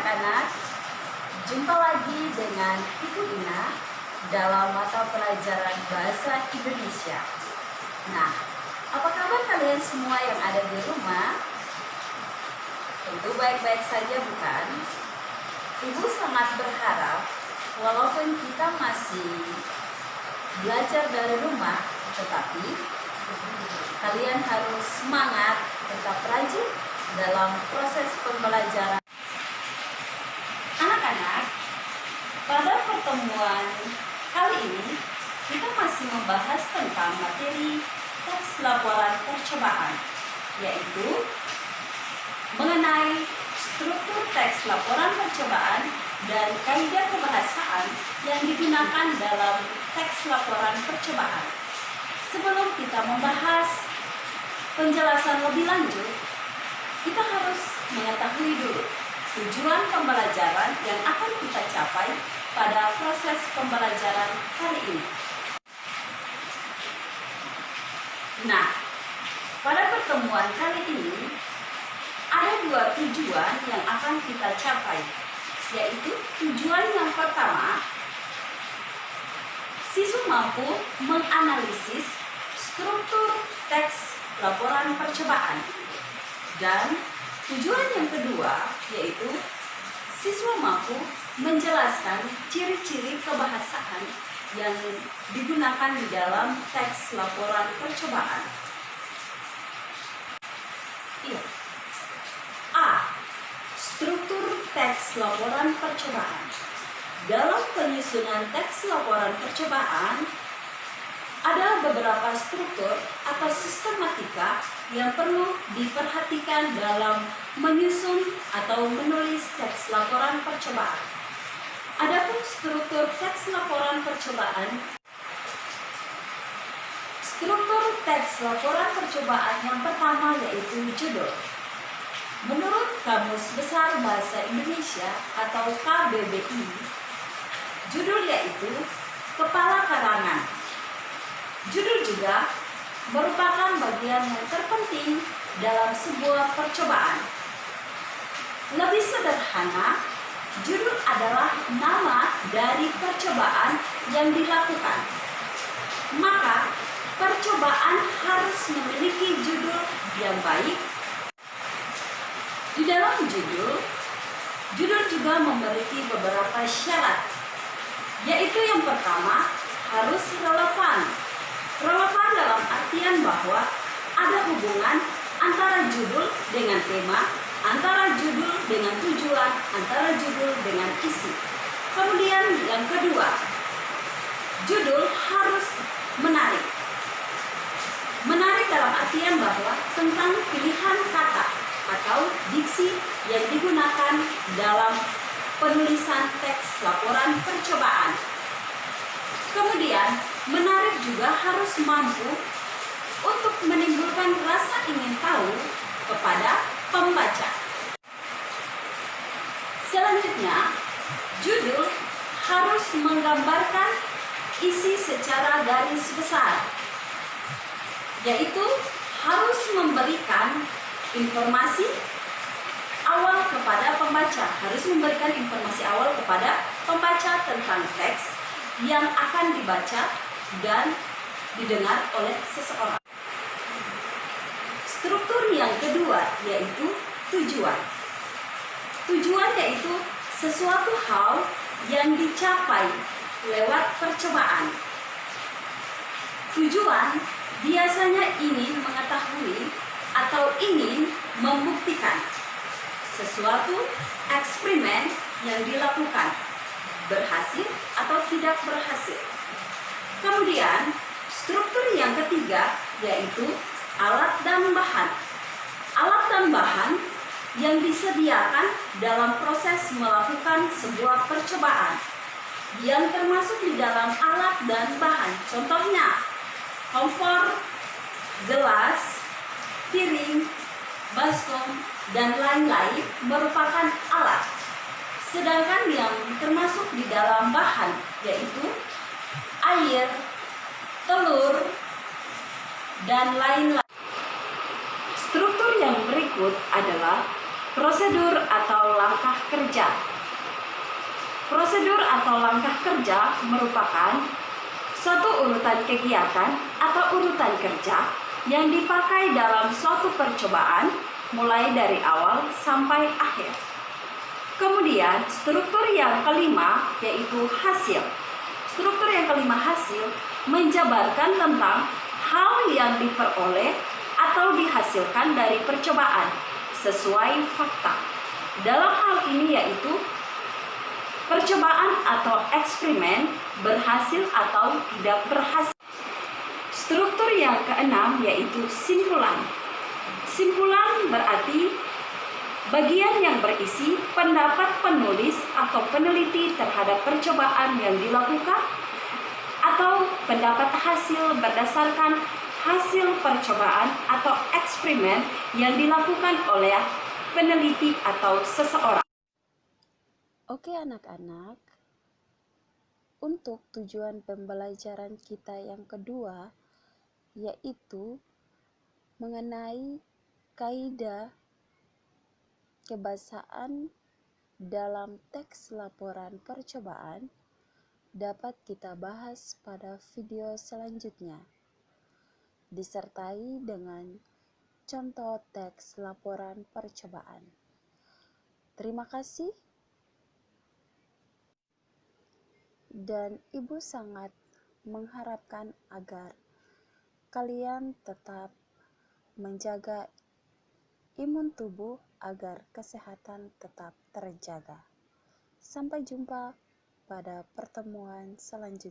anak-anak, jumpa lagi dengan Ibu Ina dalam mata pelajaran Bahasa Indonesia. Nah, apa kabar kalian semua yang ada di rumah? Tentu baik-baik saja, bukan? Ibu sangat berharap walaupun kita masih belajar dari rumah, tetapi kalian harus semangat, tetap rajin dalam proses pembelajaran. Anak-anak, pada pertemuan kali ini kita masih membahas tentang materi teks laporan percobaan, yaitu mengenai struktur teks laporan percobaan dan kaidah kebahasaan yang digunakan dalam teks laporan percobaan. Sebelum kita membahas penjelasan lebih lanjut, kita harus mengetahui dulu tujuan pembelajaran yang akan kita capai pada proses pembelajaran kali ini. Nah, pada pertemuan kali ini ada dua tujuan yang akan kita capai, yaitu tujuan yang pertama, siswa mampu menganalisis struktur teks laporan percobaan, dan tujuan yang kedua yaitu siswa mampu menjelaskan ciri-ciri kebahasaan yang digunakan di dalam teks laporan percobaan. Iya. A. Struktur teks laporan percobaan. Dalam penyusunan teks laporan percobaan, ada beberapa struktur atau sistematika yang perlu diperhatikan dalam menyusun atau menulis teks laporan percobaan. Adapun struktur teks laporan percobaan, struktur teks laporan percobaan yang pertama yaitu judul. Menurut Kamus Besar Bahasa Indonesia atau KBBI, judul yaitu kepala karangan. Judul juga merupakan bagian yang terpenting dalam sebuah percobaan. Lebih sederhana, judul adalah nama dari percobaan yang dilakukan. Maka, percobaan harus memiliki judul yang baik. Di dalam judul juga memiliki beberapa syarat, yaitu yang pertama, harus relevan. Relevan dalam artian bahwa ada hubungan antara judul dengan tema, antara judul dengan tujuan, antara judul dengan isi. Kemudian yang kedua, judul harus menarik. Menarik dalam artian bahwa tentang pilihan kata atau diksi yang digunakan dalam penulisan teks laporan percobaan. Kemudian, menarik juga harus mampu untuk menimbulkan rasa ingin tahu kepada pembaca. Selanjutnya, judul harus menggambarkan isi secara garis besar, yaitu harus memberikan informasi awal kepada pembaca, harus memberikan informasi awal kepada pembaca tentang teks yang akan dibaca dan didengar oleh seseorang. Struktur yang kedua yaitu tujuan. Tujuan yaitu sesuatu hal yang dicapai lewat percobaan. Tujuan biasanya ingin mengetahui atau ingin membuktikan sesuatu eksperimen yang dilakukan, berhasil atau tidak berhasil. Kemudian, struktur yang ketiga yaitu alat dan bahan. Alat dan bahan yang disediakan dalam proses melakukan sebuah percobaan, yang termasuk di dalam alat dan bahan. Contohnya, kompor, gelas, piring, baskom, dan lain-lain merupakan alat. Sedangkan yang termasuk di dalam bahan yaitu air, telur, dan lain-lain. Struktur yang berikut adalah Prosedur atau langkah kerja. Prosedur atau langkah kerja merupakan suatu urutan kegiatan atau urutan kerja yang dipakai dalam suatu percobaan mulai dari awal sampai akhir. Kemudian struktur yang kelima yaitu hasil. Struktur yang kelima hasil menjabarkan tentang hal yang diperoleh atau dihasilkan dari percobaan sesuai fakta. Dalam hal ini yaitu percobaan atau eksperimen berhasil atau tidak berhasil. Struktur yang keenam yaitu simpulan. Simpulan berarti bagian yang berisi pendapat penulis atau peneliti terhadap percobaan yang dilakukan atau pendapat hasil berdasarkan hasil percobaan atau eksperimen yang dilakukan oleh peneliti atau seseorang. Oke anak-anak, untuk tujuan pembelajaran kita yang kedua yaitu mengenai kaidah kebahasaan dalam teks laporan percobaan dapat kita bahas pada video selanjutnya, disertai dengan contoh teks laporan percobaan. Terima kasih, dan Ibu sangat mengharapkan agar kalian tetap menjaga imun tubuh agar kesehatan tetap terjaga. Sampai jumpa pada pertemuan selanjutnya.